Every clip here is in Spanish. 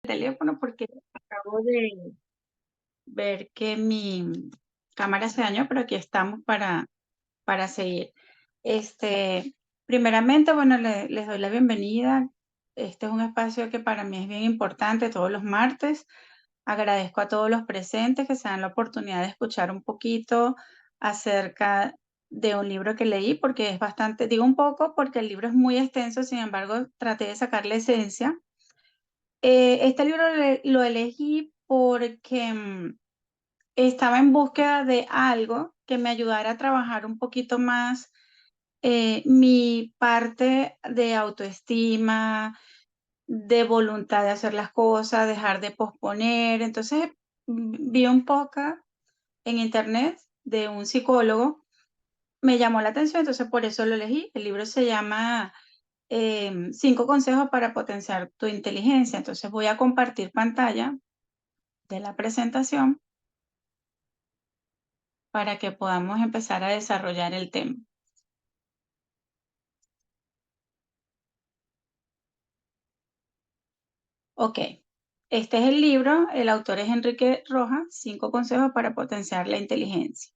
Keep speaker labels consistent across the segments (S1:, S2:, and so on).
S1: teléfono porque acabo de ver que mi cámara se dañó, pero aquí estamos para seguir. Este, primeramente, bueno, les doy la bienvenida. Este es un espacio que para mí es bien importante todos los martes. Agradezco a todos los presentes que se dan la oportunidad de escuchar un poquito acerca de un libro que leí, porque es bastante, digo un poco porque el libro es muy extenso, sin embargo, traté de sacar la esencia. Este libro lo elegí porque estaba en búsqueda de algo que me ayudara a trabajar un poquito más mi parte de autoestima, de voluntad de hacer las cosas, dejar de posponer. Entonces, vi un podcast en internet de un psicólogo, me llamó la atención, entonces por eso lo elegí. El libro se llama 5 consejos para potenciar tu inteligencia. Entonces voy a compartir pantalla de la presentación para que podamos empezar a desarrollar el tema. Ok, este es el libro, el autor es Enrique Rojas, 5 consejos para potenciar la inteligencia.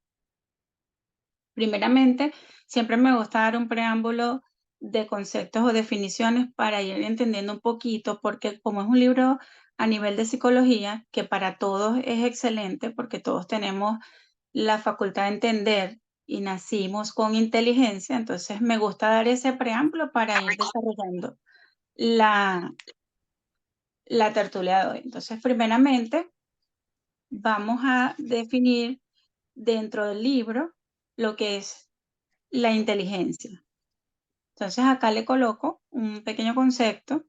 S1: Primeramente, siempre me gusta dar un preámbulo de conceptos o definiciones para ir entendiendo un poquito, porque como es un libro a nivel de psicología, que para todos es excelente, porque todos tenemos la facultad de entender y nacimos con inteligencia, entonces me gusta dar ese preámbulo para ir desarrollando la, la tertulia de hoy. Entonces, primeramente, vamos a definir dentro del libro lo que es la inteligencia. Entonces, acá le coloco un pequeño concepto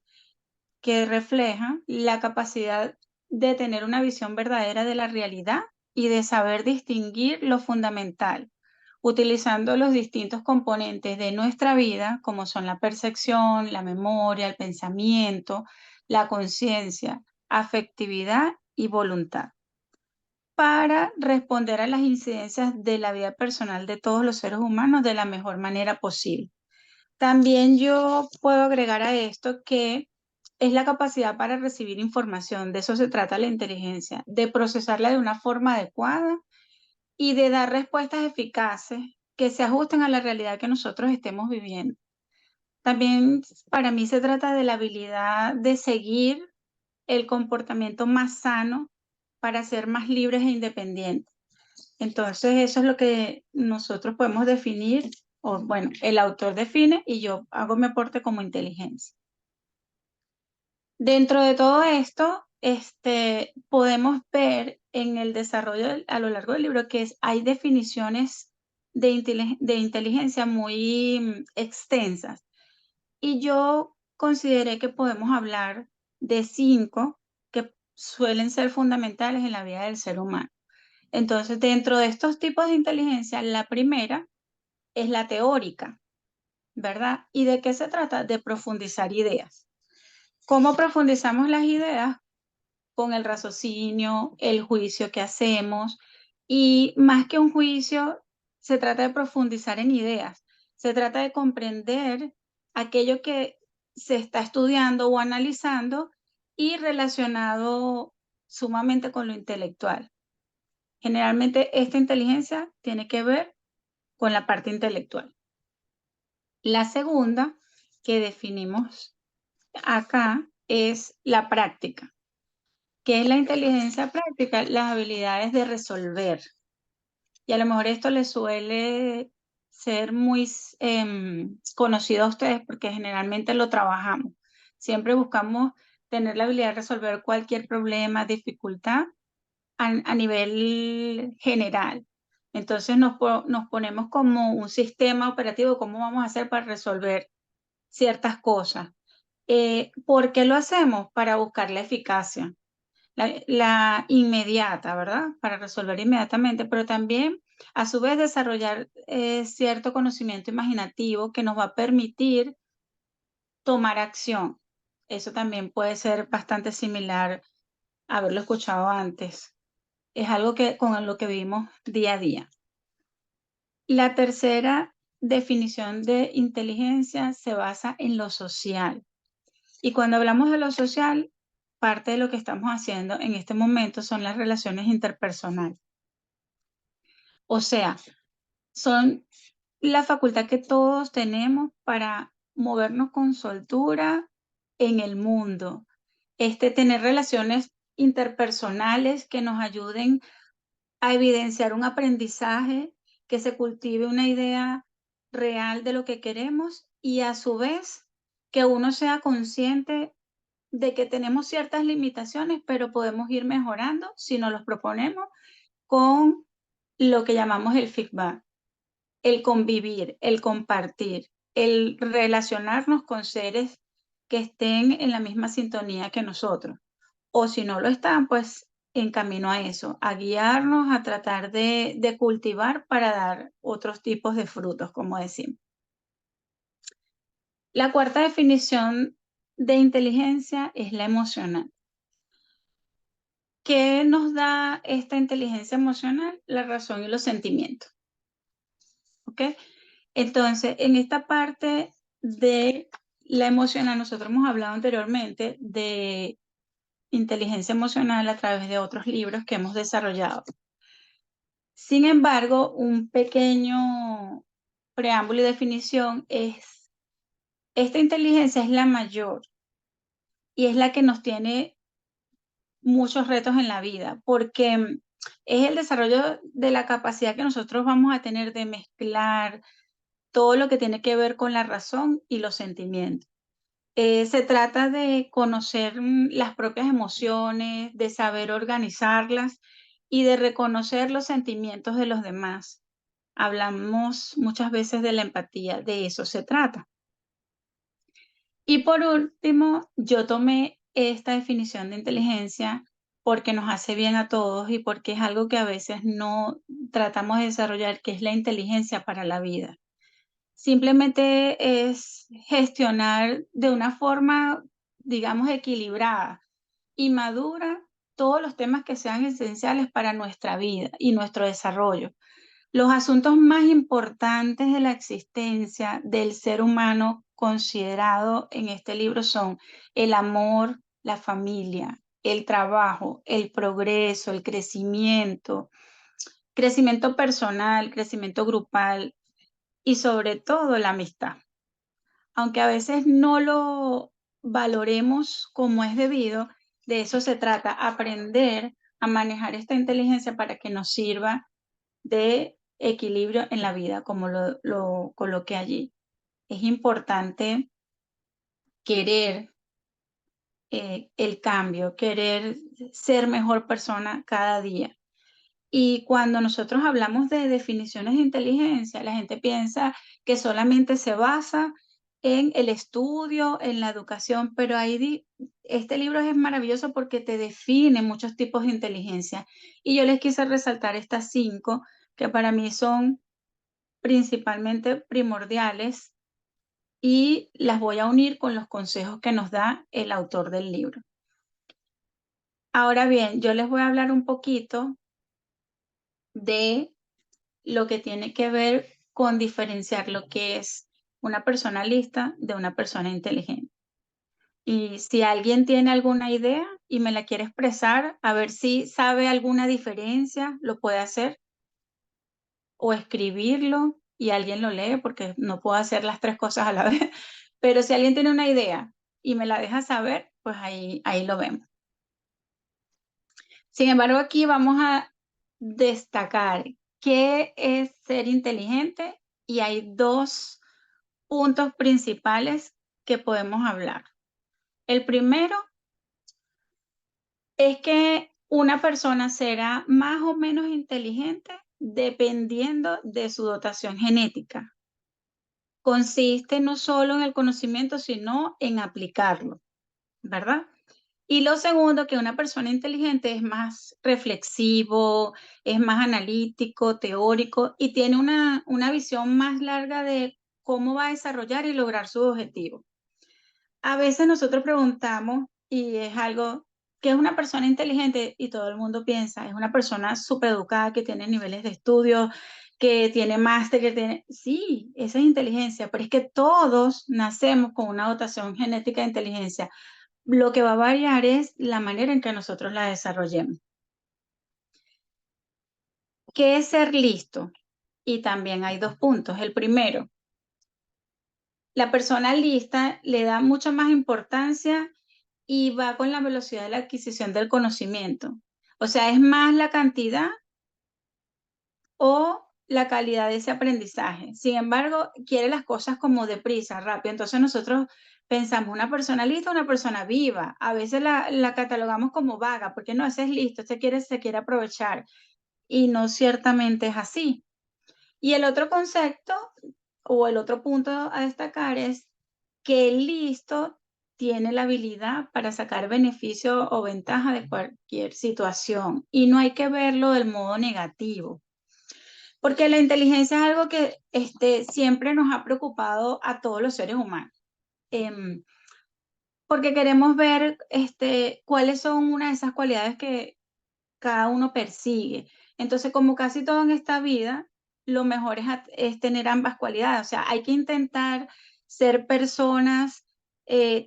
S1: que refleja la capacidad de tener una visión verdadera de la realidad y de saber distinguir lo fundamental, utilizando los distintos componentes de nuestra vida, como son la percepción, la memoria, el pensamiento, la conciencia, afectividad y voluntad, para responder a las incidencias de la vida personal de todos los seres humanos de la mejor manera posible. También yo puedo agregar a esto que es la capacidad para recibir información, de eso se trata la inteligencia, de procesarla de una forma adecuada y de dar respuestas eficaces que se ajusten a la realidad que nosotros estemos viviendo. También para mí se trata de la habilidad de seguir el comportamiento más sano para ser más libres e independientes. Entonces, eso es lo que nosotros podemos definir, o bueno, el autor define y yo hago mi aporte como inteligencia. Dentro de todo esto, podemos ver en el desarrollo a lo largo del libro que hay definiciones de inteligencia muy extensas. Y yo consideré que podemos hablar de 5 que suelen ser fundamentales en la vida del ser humano. Entonces, dentro de estos tipos de inteligencia, la primera es la teórica, ¿verdad? ¿Y de qué se trata? De profundizar ideas. ¿Cómo profundizamos las ideas? Con el raciocinio, el juicio que hacemos, y más que un juicio, se trata de profundizar en ideas. Se trata de comprender aquello que se está estudiando o analizando y relacionado sumamente con lo intelectual. Generalmente esta inteligencia tiene que ver con la parte intelectual. La segunda que definimos acá es la práctica. ¿Qué es la inteligencia práctica? Las habilidades de resolver. Y a lo mejor esto les suele ser muy conocido a ustedes porque generalmente lo trabajamos. Siempre buscamos tener la habilidad de resolver cualquier problema, dificultad a nivel general. Entonces nos ponemos como un sistema operativo, cómo vamos a hacer para resolver ciertas cosas. ¿Por qué lo hacemos? Para buscar la eficacia, la inmediata, ¿verdad? Para resolver inmediatamente, pero también a su vez desarrollar cierto conocimiento imaginativo que nos va a permitir tomar acción. Eso también puede ser bastante similar a haberlo escuchado antes. Es algo que con lo que vivimos día a día. La tercera definición de inteligencia se basa en lo social. Y cuando hablamos de lo social, parte de lo que estamos haciendo en este momento son las relaciones interpersonales. O sea, son la facultad que todos tenemos para movernos con soltura en el mundo. Tener relaciones interpersonales que nos ayuden a evidenciar un aprendizaje, que se cultive una idea real de lo que queremos y a su vez que uno sea consciente de que tenemos ciertas limitaciones, pero podemos ir mejorando si nos los proponemos con lo que llamamos el feedback, el convivir, el compartir, el relacionarnos con seres que estén en la misma sintonía que nosotros. O si no lo están, pues en camino a eso, a guiarnos, a tratar de cultivar para dar otros tipos de frutos, como decimos. La cuarta definición de inteligencia es la emocional. ¿Qué nos da esta inteligencia emocional? La razón y los sentimientos. ¿Ok? Entonces, en esta parte de la emocional, nosotros hemos hablado anteriormente de inteligencia emocional a través de otros libros que hemos desarrollado. Sin embargo, un pequeño preámbulo y definición es, esta inteligencia es la mayor y es la que nos tiene muchos retos en la vida, porque es el desarrollo de la capacidad que nosotros vamos a tener de mezclar todo lo que tiene que ver con la razón y los sentimientos. Se trata de conocer las propias emociones, de saber organizarlas y de reconocer los sentimientos de los demás. Hablamos muchas veces de la empatía, de eso se trata. Y por último, yo tomé esta definición de inteligencia porque nos hace bien a todos y porque es algo que a veces no tratamos de desarrollar, que es la inteligencia para la vida. Simplemente es gestionar de una forma, digamos, equilibrada y madura todos los temas que sean esenciales para nuestra vida y nuestro desarrollo. Los asuntos más importantes de la existencia del ser humano considerado en este libro son el amor, la familia, el trabajo, el progreso, el crecimiento personal, crecimiento grupal y sobre todo la amistad. Aunque a veces no lo valoremos como es debido, de eso se trata, aprender a manejar esta inteligencia para que nos sirva de equilibrio en la vida, como lo coloqué allí. Es importante querer el cambio, querer ser mejor persona cada día. Y cuando nosotros hablamos de definiciones de inteligencia, la gente piensa que solamente se basa en el estudio, en la educación, pero este libro es maravilloso porque te define muchos tipos de inteligencia. Y yo les quise resaltar estas 5 que para mí son principalmente primordiales y las voy a unir con los consejos que nos da el autor del libro. Ahora bien, yo les voy a hablar un poquito de lo que tiene que ver con diferenciar lo que es una persona lista de una persona inteligente. Y si alguien tiene alguna idea y me la quiere expresar, a ver si sabe alguna diferencia, lo puede hacer o escribirlo y alguien lo lee porque no puedo hacer las 3 cosas a la vez. Pero si alguien tiene una idea y me la deja saber, pues ahí lo vemos. Sin embargo, aquí vamos a destacar qué es ser inteligente y hay 2 puntos principales que podemos hablar. El primero es que una persona será más o menos inteligente dependiendo de su dotación genética. Consiste no solo en el conocimiento, sino en aplicarlo, ¿verdad? Y lo segundo, que una persona inteligente es más reflexivo, es más analítico, teórico y tiene una visión más larga de cómo va a desarrollar y lograr sus objetivos. A veces nosotros preguntamos, y es algo que es una persona inteligente y todo el mundo piensa, es una persona súper educada que tiene niveles de estudio, que tiene máster, que tiene... Sí, esa es inteligencia, pero es que todos nacemos con una dotación genética de inteligencia. Lo que va a variar es la manera en que nosotros la desarrollemos. ¿Qué es ser listo? Y también hay dos puntos. El primero, la persona lista le da mucha más importancia y va con la velocidad de la adquisición del conocimiento. O sea, es más la cantidad o la calidad de ese aprendizaje. Sin embargo, quiere las cosas como deprisa, rápido. Entonces nosotros pensamos una persona lista, una persona viva. A veces la catalogamos como vaga, porque no, ese es listo, se quiere aprovechar. Y no ciertamente es así. Y el otro concepto o el otro punto a destacar es que el listo tiene la habilidad para sacar beneficio o ventaja de cualquier situación y no hay que verlo del modo negativo, porque la inteligencia es algo que siempre nos ha preocupado a todos los seres humanos, em, porque queremos ver cuáles son una de esas cualidades que cada uno persigue. Entonces, como casi todo en esta vida, lo mejor es tener ambas cualidades. O sea, hay que intentar ser personas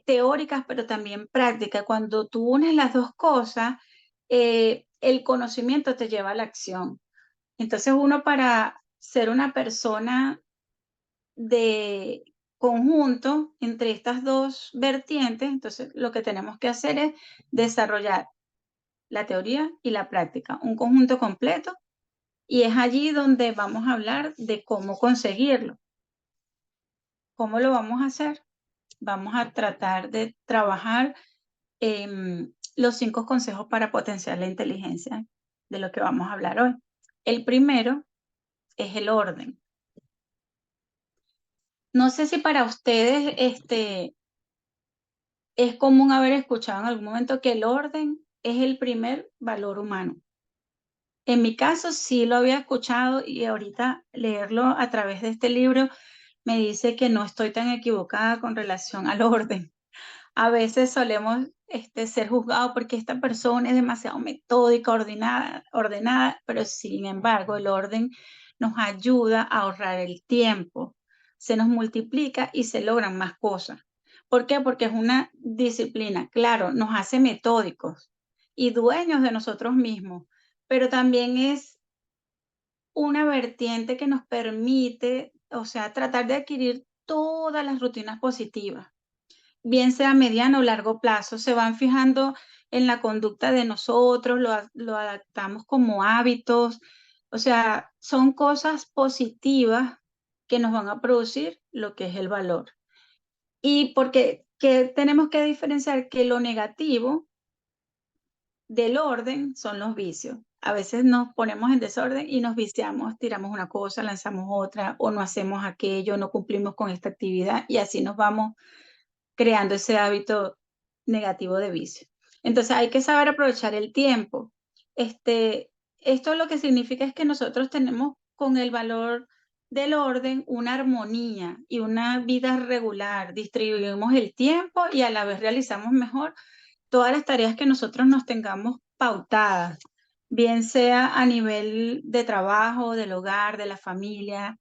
S1: teóricas, pero también prácticas. Cuando tú unes las dos cosas, el conocimiento te lleva a la acción. Entonces, uno para ser una persona de conjunto entre estas dos vertientes, entonces lo que tenemos que hacer es desarrollar la teoría y la práctica, un conjunto completo, y es allí donde vamos a hablar de cómo conseguirlo. ¿Cómo lo vamos a hacer? Vamos a tratar de trabajar los 5 consejos para potenciar la inteligencia, de lo que vamos a hablar hoy. El primero es el orden. No sé si para ustedes es común haber escuchado en algún momento que el orden es el primer valor humano. En mi caso sí lo había escuchado y ahorita leerlo a través de este libro me dice que no estoy tan equivocada con relación al orden. A veces solemos ser juzgados porque esta persona es demasiado metódica, ordenada, pero sin embargo el orden nos ayuda a ahorrar el tiempo, se nos multiplica y se logran más cosas. ¿Por qué? Porque es una disciplina, claro, nos hace metódicos y dueños de nosotros mismos, pero también es una vertiente que nos permite, o sea, tratar de adquirir todas las rutinas positivas, bien sea a mediano o largo plazo, se van fijando en la conducta de nosotros, lo adaptamos como hábitos, o sea, son cosas positivas que nos van a producir lo que es el valor. Y porque que tenemos que diferenciar que lo negativo del orden son los vicios. A veces nos ponemos en desorden y nos viciamos, tiramos una cosa, lanzamos otra, o no hacemos aquello, no cumplimos con esta actividad y así nos vamos creando ese hábito negativo de vicio. Entonces hay que saber aprovechar el tiempo. Esto lo que significa es que nosotros tenemos con el valor del orden una armonía y una vida regular. Distribuimos el tiempo y a la vez realizamos mejor todas las tareas que nosotros nos tengamos pautadas, bien sea a nivel de trabajo, del hogar, de la familia.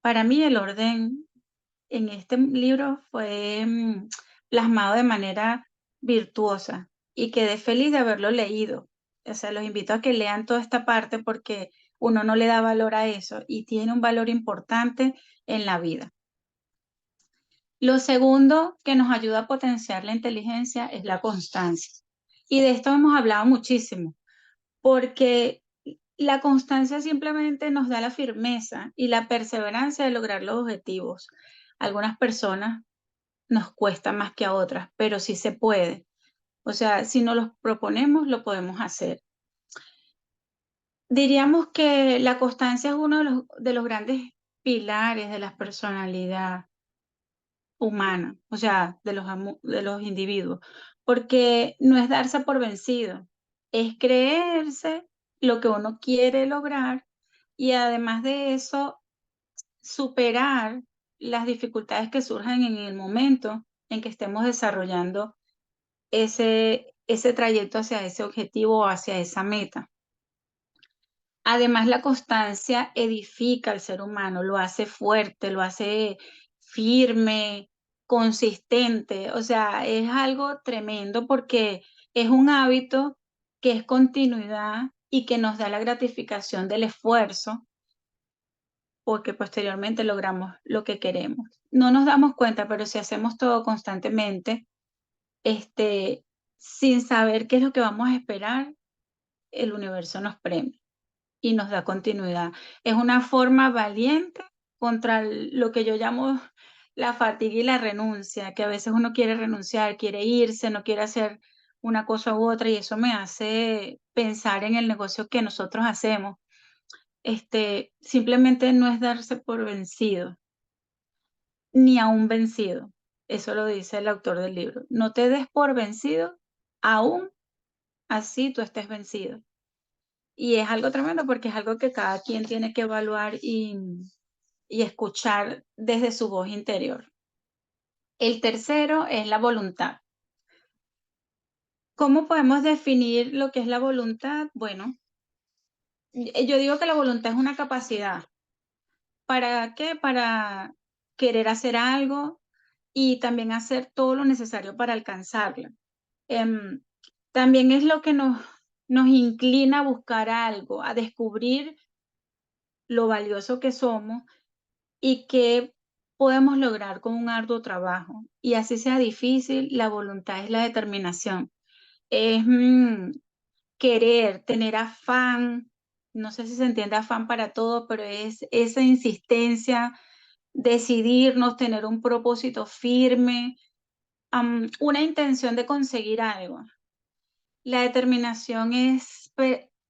S1: Para mí el orden en este libro fue plasmado de manera virtuosa y quedé feliz de haberlo leído. O sea, los invito a que lean toda esta parte porque uno no le da valor a eso y tiene un valor importante en la vida. Lo segundo que nos ayuda a potenciar la inteligencia es la constancia. Y de esto hemos hablado muchísimo, porque la constancia simplemente nos da la firmeza y la perseverancia de lograr los objetivos. Algunas personas nos cuesta más que a otras, pero sí se puede. O sea, si nos los proponemos, lo podemos hacer. Diríamos que la constancia es uno de los grandes pilares de la personalidad humana, o sea, de los individuos, porque no es darse por vencido, es creerse lo que uno quiere lograr y además de eso, superar las dificultades que surjan en el momento en que estemos desarrollando ese trayecto hacia ese objetivo o hacia esa meta. Además, la constancia edifica al ser humano, lo hace fuerte, lo hace firme, consistente, o sea, es algo tremendo porque es un hábito que es continuidad y que nos da la gratificación del esfuerzo, porque posteriormente logramos lo que queremos. No nos damos cuenta, pero si hacemos todo constantemente, este, sin saber qué es lo que vamos a esperar, el universo nos premia y nos da continuidad. Es una forma valiente contra lo que yo llamo la fatiga y la renuncia, que a veces uno quiere renunciar, quiere irse, no quiere hacer una cosa u otra, y eso me hace pensar en el negocio que nosotros hacemos. Simplemente no es darse por vencido, ni aún vencido. Eso lo dice el autor del libro. No te des por vencido, aún así tú estés vencido. Y es algo tremendo porque es algo que cada quien tiene que evaluar y escuchar desde su voz interior. El tercero es la voluntad. ¿Cómo podemos definir lo que es la voluntad? Bueno, yo digo que la voluntad es una capacidad. ¿Para qué? Para querer hacer algo y también hacer todo lo necesario para alcanzarla. Em, También es lo que nos inclina a buscar algo, a descubrir lo valioso que somos y qué podemos lograr con un arduo trabajo. Y así sea difícil, la voluntad es la determinación. Es querer, tener afán, no sé si se entiende afán para todo, pero es esa insistencia, decidirnos, tener un propósito firme, una intención de conseguir algo. La determinación es,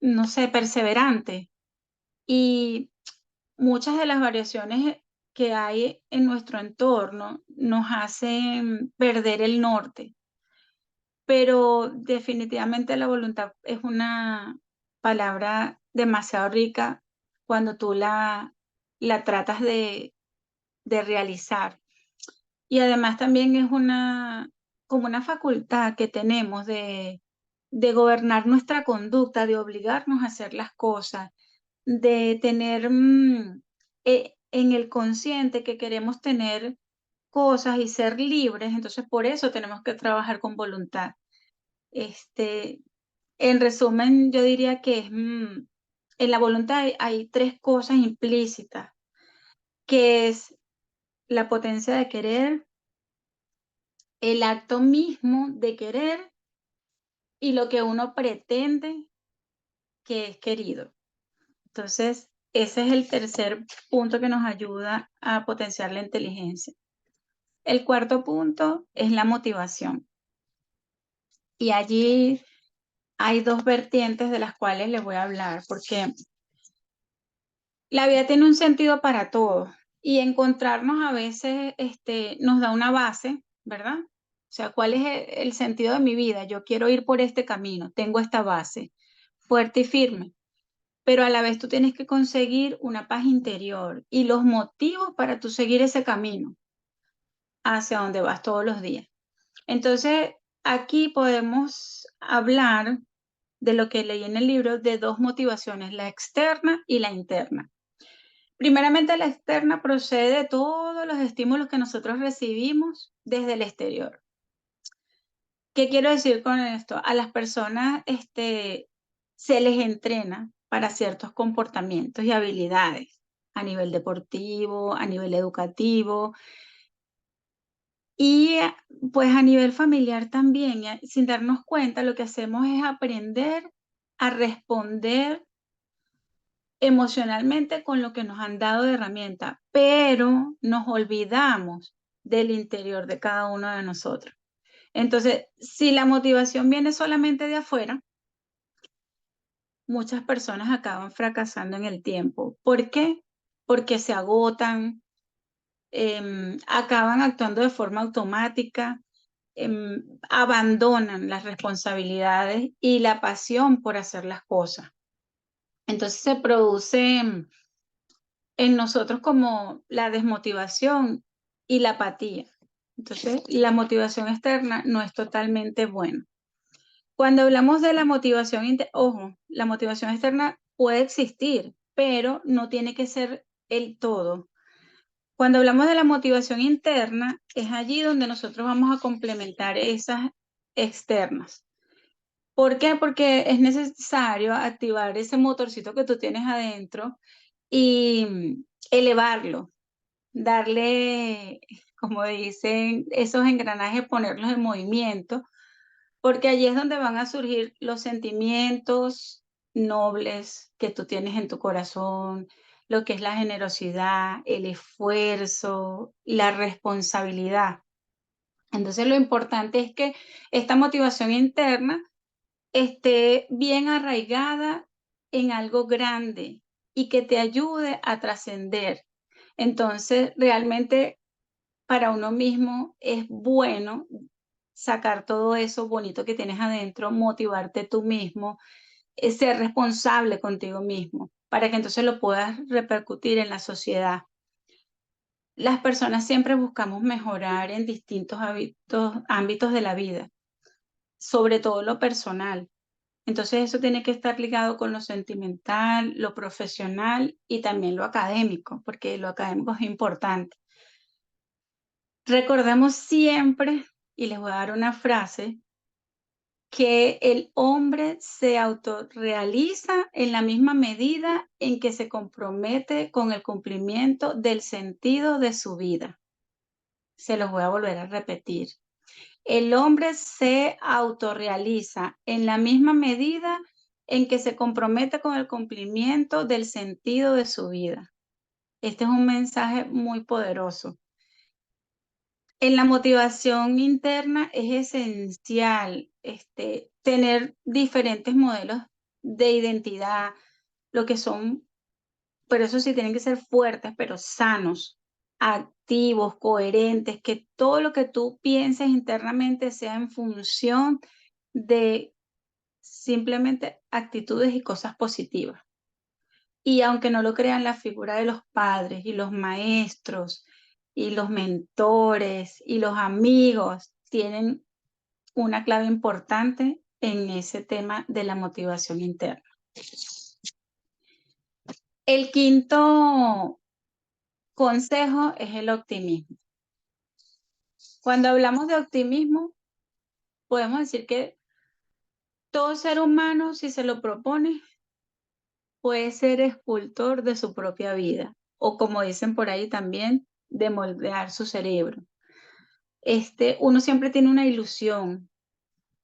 S1: no sé, perseverante y muchas de las variaciones que hay en nuestro entorno nos hacen perder el norte, pero definitivamente la voluntad es una palabra demasiado rica cuando tú la tratas de realizar. Y además también es como una facultad que tenemos de gobernar nuestra conducta, de obligarnos a hacer las cosas, de tener en el consciente que queremos tener cosas y ser libres, entonces por eso tenemos que trabajar con voluntad. Este, en resumen, yo diría que en la voluntad hay tres cosas implícitas, que es la potencia de querer, el acto mismo de querer y lo que uno pretende que es querido. Entonces, ese es el tercer punto que nos ayuda a potenciar la inteligencia. El cuarto punto es la motivación. Y allí hay dos vertientes de las cuales les voy a hablar, porque la vida tiene un sentido para todos y encontrarnos a veces nos da una base, ¿verdad? O sea, ¿cuál es el sentido de mi vida? Yo quiero ir por este camino, tengo esta base fuerte y firme, pero a la vez tú tienes que conseguir una paz interior y los motivos para tú seguir ese camino hacia donde vas todos los días. Entonces, aquí podemos hablar de lo que leí en el libro de dos motivaciones, la externa y la interna. Primeramente, la externa procede de todos los estímulos que nosotros recibimos desde el exterior. ¿Qué quiero decir con esto? A las personas se les entrena para ciertos comportamientos y habilidades a nivel deportivo, a nivel educativo y pues a nivel familiar también. Sin darnos cuenta, lo que hacemos es aprender a responder emocionalmente con lo que nos han dado de herramienta, pero nos olvidamos del interior de cada uno de nosotros. Entonces, si la motivación viene solamente de afuera, muchas personas acaban fracasando en el tiempo. ¿Por qué? Porque se agotan, acaban actuando de forma automática, abandonan las responsabilidades y la pasión por hacer las cosas. Entonces se produce en nosotros como la desmotivación y la apatía. Entonces, la motivación externa no es totalmente buena. Cuando hablamos de la motivación, ojo, la motivación externa puede existir, pero no tiene que ser el todo. Cuando hablamos de la motivación interna, es allí donde nosotros vamos a complementar esas externas. ¿Por qué? Porque es necesario activar ese motorcito que tú tienes adentro y elevarlo, darle, como dicen, esos engranajes, ponerlos en movimiento, porque allí es donde van a surgir los sentimientos nobles que tú tienes en tu corazón, lo que es la generosidad, el esfuerzo, la responsabilidad. Entonces, lo importante es que esta motivación interna esté bien arraigada en algo grande y que te ayude a trascender. Entonces, realmente para uno mismo es bueno sacar todo eso bonito que tienes adentro, motivarte tú mismo, ser responsable contigo mismo, para que entonces lo puedas repercutir en la sociedad. Las personas siempre buscamos mejorar en distintos ámbitos de la vida, sobre todo lo personal. Entonces eso tiene que estar ligado con lo sentimental, lo profesional y también lo académico, porque lo académico es importante. Recordemos siempre, y les voy a dar una frase, que el hombre se autorrealiza en la misma medida en que se compromete con el cumplimiento del sentido de su vida. Se los voy a volver a repetir. El hombre se autorrealiza en la misma medida en que se compromete con el cumplimiento del sentido de su vida. Este es un mensaje muy poderoso. En la motivación interna es esencial tener diferentes modelos de identidad, lo que son, pero eso sí tienen que ser fuertes, pero sanos, activos, coherentes, que todo lo que tú pienses internamente sea en función de simplemente actitudes y cosas positivas. Y aunque no lo crean, la figura de los padres y los maestros y los mentores y los amigos tienen una clave importante en ese tema de la motivación interna. El quinto consejo es el optimismo. Cuando hablamos de optimismo, podemos decir que todo ser humano, si se lo propone, puede ser escultor de su propia vida, o como dicen por ahí también, de moldear su cerebro. Uno siempre tiene una ilusión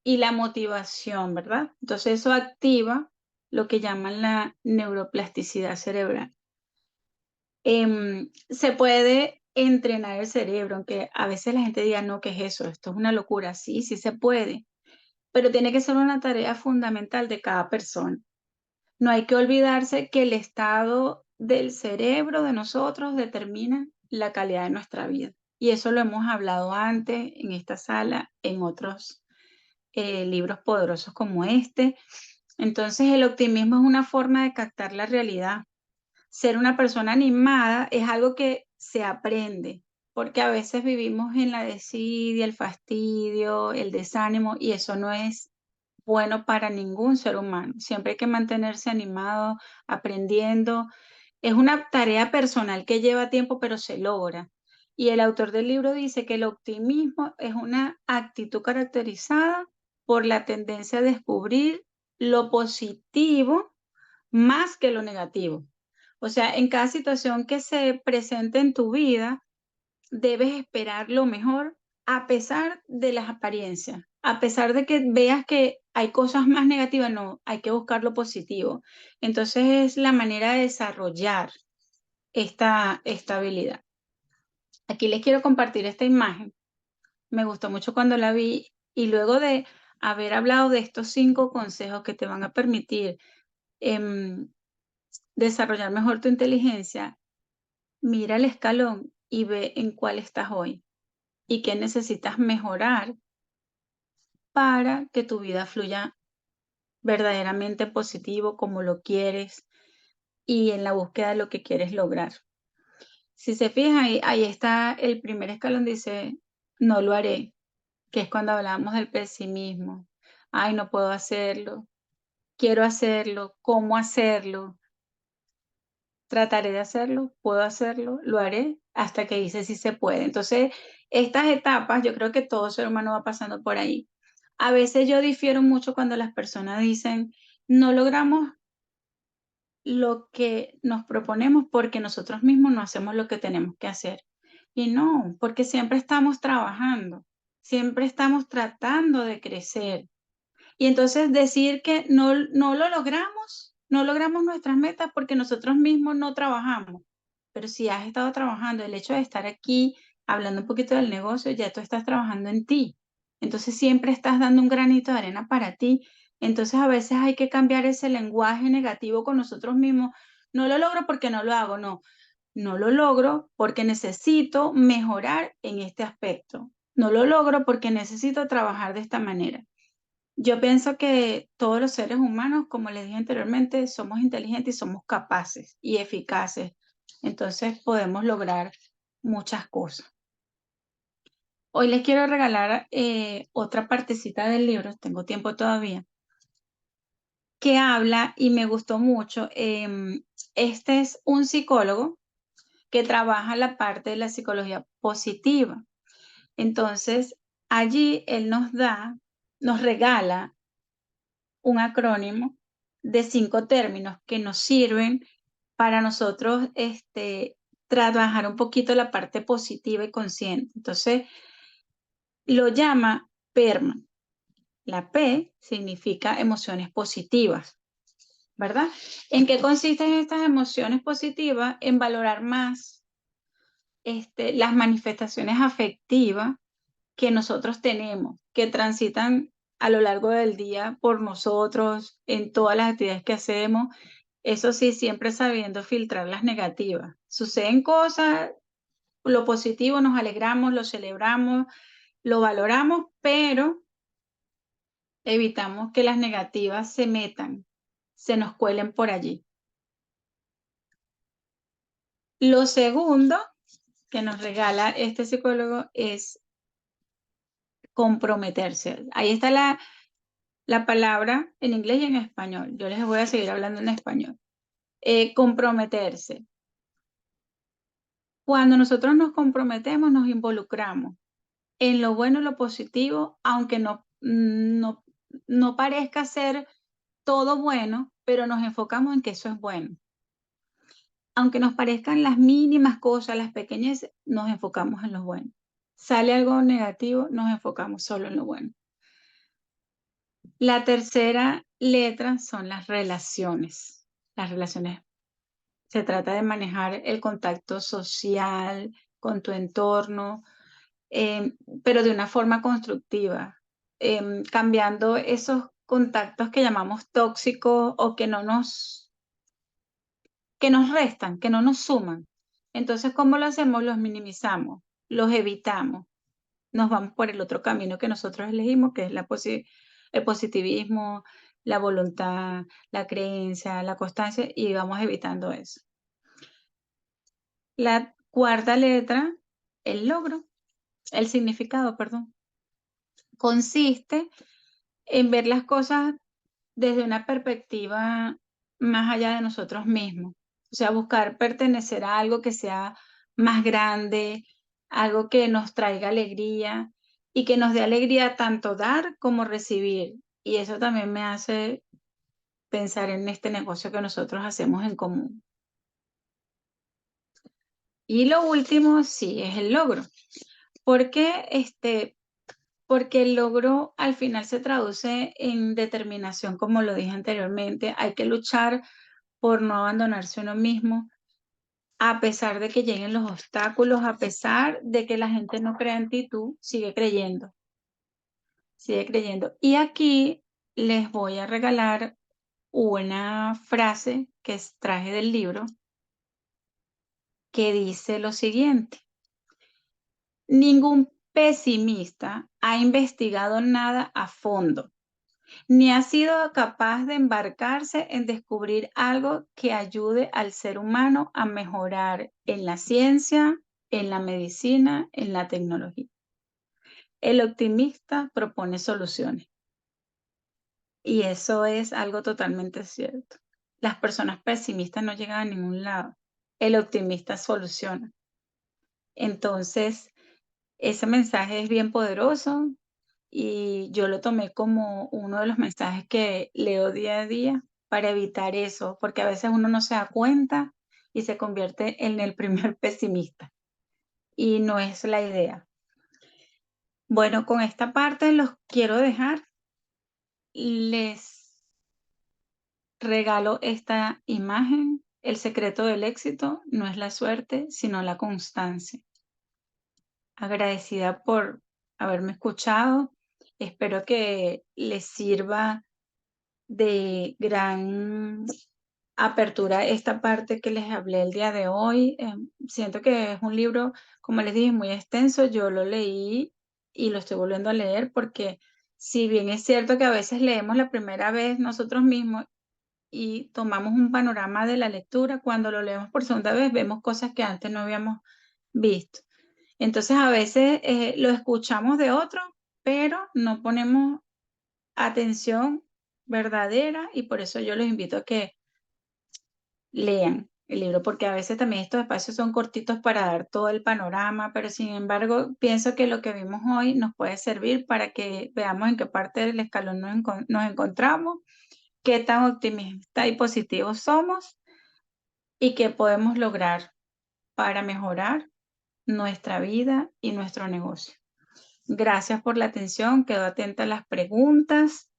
S1: y la motivación, ¿verdad? Entonces eso activa lo que llaman la neuroplasticidad cerebral. Se puede entrenar el cerebro, aunque a veces la gente diga, no, ¿qué es eso? Esto es una locura. Sí, sí se puede, pero tiene que ser una tarea fundamental de cada persona. No hay que olvidarse que el estado del cerebro de nosotros determina la calidad de nuestra vida. Y eso lo hemos hablado antes en esta sala, en otros libros poderosos como este. Entonces, el optimismo es una forma de captar la realidad. Ser una persona animada es algo que se aprende, porque a veces vivimos en la desidia, el fastidio, el desánimo, y eso no es bueno para ningún ser humano. Siempre hay que mantenerse animado, aprendiendo. Es una tarea personal que lleva tiempo, pero se logra. Y el autor del libro dice que el optimismo es una actitud caracterizada por la tendencia a descubrir lo positivo más que lo negativo. O sea, en cada situación que se presente en tu vida, debes esperar lo mejor a pesar de las apariencias, a pesar de que veas que hay cosas más negativas, no, hay que buscar lo positivo. Entonces es la manera de desarrollar esta habilidad. Aquí les quiero compartir esta imagen. Me gustó mucho cuando la vi y luego de haber hablado de estos 5 consejos que te van a permitir em, desarrollar mejor tu inteligencia, mira el escalón y ve en cuál estás hoy y qué necesitas mejorar para que tu vida fluya verdaderamente positivo como lo quieres y en la búsqueda de lo que quieres lograr. Si se fijan, ahí está el primer escalón, dice, no lo haré, que es cuando hablamos del pesimismo. Ay, no puedo hacerlo, quiero hacerlo, ¿cómo hacerlo? trataré de hacerlo, puedo hacerlo, lo haré, hasta que dice si se puede. Entonces, estas etapas, yo creo que todo ser humano va pasando por ahí. A veces yo difiero mucho cuando las personas dicen, no logramos lo que nos proponemos porque nosotros mismos no hacemos lo que tenemos que hacer. Y no, porque siempre estamos trabajando, siempre estamos tratando de crecer. Y entonces decir que no lo logramos, no logramos nuestras metas porque nosotros mismos no trabajamos. Pero si has estado trabajando, el hecho de estar aquí hablando un poquito del negocio, ya tú estás trabajando en ti. Entonces siempre estás dando un granito de arena para ti. Entonces a veces hay que cambiar ese lenguaje negativo con nosotros mismos. No lo logro porque no lo hago, no. No lo logro porque necesito mejorar en este aspecto. No lo logro porque necesito trabajar de esta manera. Yo pienso que todos los seres humanos, como les dije anteriormente, somos inteligentes y somos capaces y eficaces. Entonces podemos lograr muchas cosas. Hoy les quiero regalar otra partecita del libro, tengo tiempo todavía, que habla y me gustó mucho. Este es un psicólogo que trabaja la parte de la psicología positiva. Entonces, allí él nos regala un acrónimo de 5 términos que nos sirven para nosotros trabajar un poquito la parte positiva y consciente. Entonces, lo llama PERMA. La P significa emociones positivas, ¿verdad? ¿En qué consisten estas emociones positivas? En valorar más las manifestaciones afectivas que nosotros tenemos, que transitan a lo largo del día por nosotros, en todas las actividades que hacemos. Eso sí, siempre sabiendo filtrar las negativas. Suceden cosas, lo positivo nos alegramos, lo celebramos, lo valoramos, pero evitamos que las negativas se metan, se nos cuelen por allí. Lo segundo que nos regala este psicólogo es comprometerse. Ahí está la palabra en inglés y en español. Yo les voy a seguir hablando en español. Comprometerse. Cuando nosotros nos comprometemos, nos involucramos en lo bueno y lo positivo, aunque no parezca ser todo bueno, pero nos enfocamos en que eso es bueno. Aunque nos parezcan las mínimas cosas, las pequeñas, nos enfocamos en lo bueno. Sale algo negativo, nos enfocamos solo en lo bueno. La tercera letra son las relaciones. Las relaciones. Se trata de manejar el contacto social con tu entorno, pero de una forma constructiva, cambiando esos contactos que llamamos tóxicos o que nos restan, que no nos suman. Entonces, ¿cómo lo hacemos? Los minimizamos, los evitamos, nos vamos por el otro camino que nosotros elegimos, que es el positivismo, la voluntad, la creencia, la constancia, y vamos evitando eso. La cuarta letra, el logro, el significado, perdón, consiste en ver las cosas desde una perspectiva más allá de nosotros mismos. O sea, buscar pertenecer a algo que sea más grande, algo que nos traiga alegría y que nos dé alegría tanto dar como recibir. Y eso también me hace pensar en este negocio que nosotros hacemos en común. Y lo último, sí, es el logro. ¿Por qué? Porque el logro al final se traduce en determinación, como lo dije anteriormente. Hay que luchar por no abandonarse uno mismo, a pesar de que lleguen los obstáculos, a pesar de que la gente no crea en ti, tú sigue creyendo, sigue creyendo. Y aquí les voy a regalar una frase que traje del libro que dice lo siguiente: ningún pesimista ha investigado nada a fondo, ni ha sido capaz de embarcarse en descubrir algo que ayude al ser humano a mejorar en la ciencia, en la medicina, en la tecnología. El optimista propone soluciones y eso es algo totalmente cierto. Las personas pesimistas no llegan a ningún lado. el optimista soluciona. Entonces, ese mensaje es bien poderoso y yo lo tomé como uno de los mensajes que leo día a día para evitar eso, porque a veces uno no se da cuenta y se convierte en el primer pesimista y no es la idea. Bueno, con esta parte los quiero dejar. Les regalo esta imagen. El secreto del éxito no es la suerte, sino la constancia. Agradecida por haberme escuchado. Espero que les sirva de gran apertura esta parte que les hablé el día de hoy. Siento que es un libro, como les dije, muy extenso. Yo lo leí y lo estoy volviendo a leer porque si bien es cierto que a veces leemos la primera vez nosotros mismos y tomamos un panorama de la lectura, cuando lo leemos por segunda vez vemos cosas que antes no habíamos visto. Entonces a veces lo escuchamos de otro, pero no ponemos atención verdadera y por eso yo los invito a que lean el libro, porque a veces también estos espacios son cortitos para dar todo el panorama, pero sin embargo pienso que lo que vimos hoy nos puede servir para que veamos en qué parte del escalón nos encontramos, qué tan optimistas y positivos somos y qué podemos lograr para mejorar nuestra vida y nuestro negocio. Gracias por la atención, quedo atenta a las preguntas